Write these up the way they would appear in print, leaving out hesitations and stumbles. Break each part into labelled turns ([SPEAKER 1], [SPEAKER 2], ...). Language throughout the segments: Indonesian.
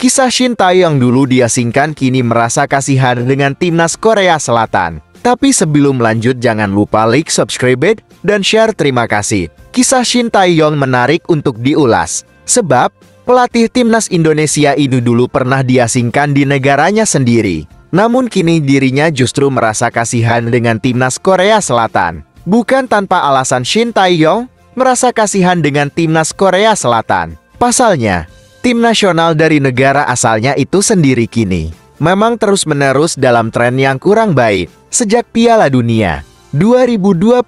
[SPEAKER 1] Kisah Shin Tae-yong dulu diasingkan kini merasa kasihan dengan timnas Korea Selatan. Tapi sebelum lanjut jangan lupa like, subscribe, dan share. Terima kasih. Kisah Shin Tae-yong menarik untuk diulas. Sebab, pelatih timnas Indonesia ini dulu pernah diasingkan di negaranya sendiri. Namun kini dirinya justru merasa kasihan dengan timnas Korea Selatan. Bukan tanpa alasan Shin Tae-yong merasa kasihan dengan timnas Korea Selatan. Pasalnya, tim nasional dari negara asalnya itu sendiri kini memang terus-menerus dalam tren yang kurang baik sejak Piala Dunia 2022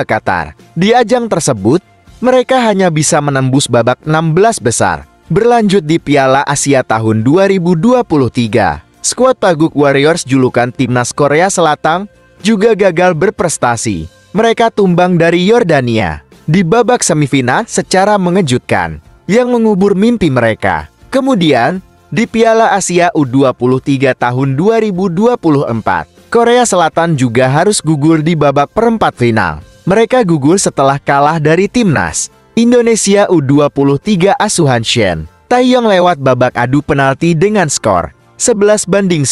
[SPEAKER 1] Qatar. Di ajang tersebut, mereka hanya bisa menembus babak 16 besar. Berlanjut di Piala Asia tahun 2023, skuad Paguk Warriors julukan timnas Korea Selatan juga gagal berprestasi. Mereka tumbang dari Yordania di babak semifinal secara mengejutkan, yang mengubur mimpi mereka. Kemudian, di Piala Asia U23 tahun 2024, Korea Selatan juga harus gugur di babak perempat final. Mereka gugur setelah kalah dari timnas Indonesia U23 asuhan Shin Tae-yong lewat babak adu penalti dengan skor 11-10.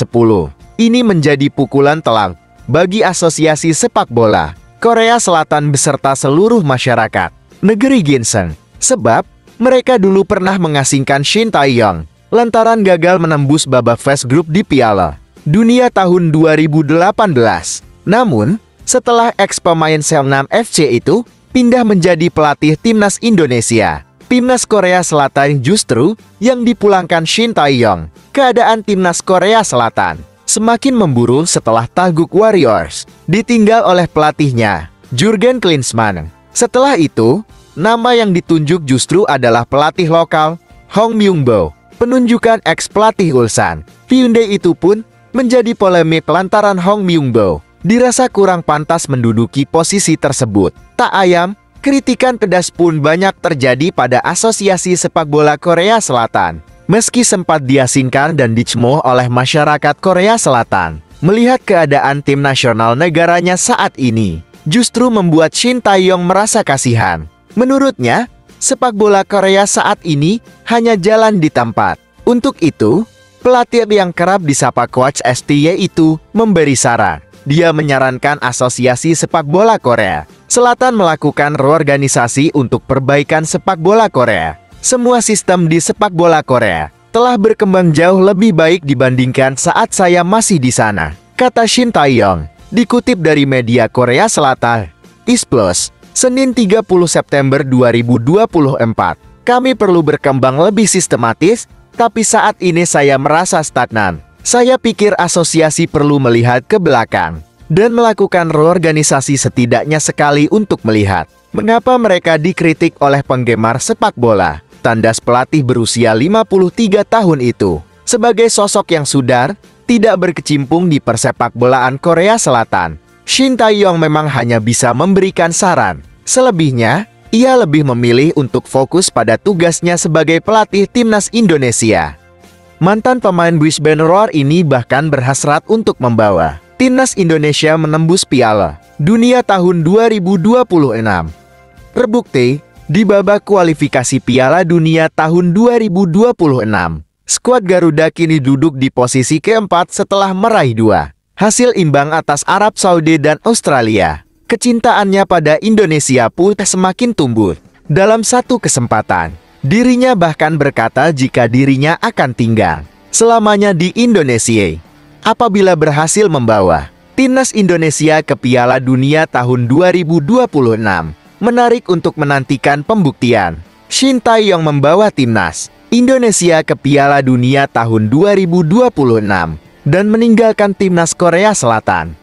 [SPEAKER 1] Ini menjadi pukulan telak bagi Asosiasi Sepak Bola Korea Selatan beserta seluruh masyarakat negeri ginseng. Sebab, mereka dulu pernah mengasingkan Shin Tae-yong lantaran gagal menembus babak phase group di Piala Dunia tahun 2018. Namun, setelah ex-pemain Seongnam FC itu pindah menjadi pelatih timnas Indonesia, timnas Korea Selatan justru yang dipulangkan Shin Tae-yong. Keadaan timnas Korea Selatan semakin memburuk setelah Paguk Warriors ditinggal oleh pelatihnya, Jurgen Klinsmann. Setelah itu, nama yang ditunjuk justru adalah pelatih lokal, Hong Myung-bo. Penunjukan ex-pelatih Ulsan Hyundai itu pun menjadi polemik lantaran Hong Myung-bo dirasa kurang pantas menduduki posisi tersebut. Tak ayam, kritikan pedas pun banyak terjadi pada Asosiasi Sepak Bola Korea Selatan. Meski sempat diasingkan dan dicemooh oleh masyarakat Korea Selatan, melihat keadaan tim nasional negaranya saat ini, justru membuat Shin Tae-yong merasa kasihan. Menurutnya, sepak bola Korea saat ini hanya jalan di tempat. Untuk itu, pelatih yang kerap disapa Coach STY itu memberi saran. Dia menyarankan Asosiasi Sepak Bola Korea Selatan melakukan reorganisasi untuk perbaikan sepak bola Korea. Semua sistem di sepak bola Korea telah berkembang jauh lebih baik dibandingkan saat saya masih di sana, kata Shin Tae-yong. Dikutip dari media Korea Selatan, Isplus, Senin 30 September 2024. Kami perlu berkembang lebih sistematis, tapi saat ini saya merasa stagnan. Saya pikir asosiasi perlu melihat ke belakang dan melakukan reorganisasi setidaknya sekali untuk melihat mengapa mereka dikritik oleh penggemar sepak bola. Tandas pelatih berusia 53 tahun itu, sebagai sosok yang sudar, tidak berkecimpung di persepak bolaan Korea Selatan, Shin Tae-yong memang hanya bisa memberikan saran. Selebihnya, ia lebih memilih untuk fokus pada tugasnya sebagai pelatih timnas Indonesia. Mantan pemain Brisbane Roar ini bahkan berhasrat untuk membawa timnas Indonesia menembus Piala Dunia tahun 2026. Terbukti, di babak kualifikasi Piala Dunia tahun 2026, skuad Garuda kini duduk di posisi keempat setelah meraih 2 hasil imbang atas Arab Saudi dan Australia. Kecintaannya pada Indonesia pun semakin tumbuh. Dalam satu kesempatan, dirinya bahkan berkata jika dirinya akan tinggal selamanya di Indonesia apabila berhasil membawa timnas Indonesia ke Piala Dunia tahun 2026. Menarik untuk menantikan pembuktian Shin Tae-yong membawa timnas Indonesia ke Piala Dunia tahun 2026 dan meninggalkan timnas Korea Selatan.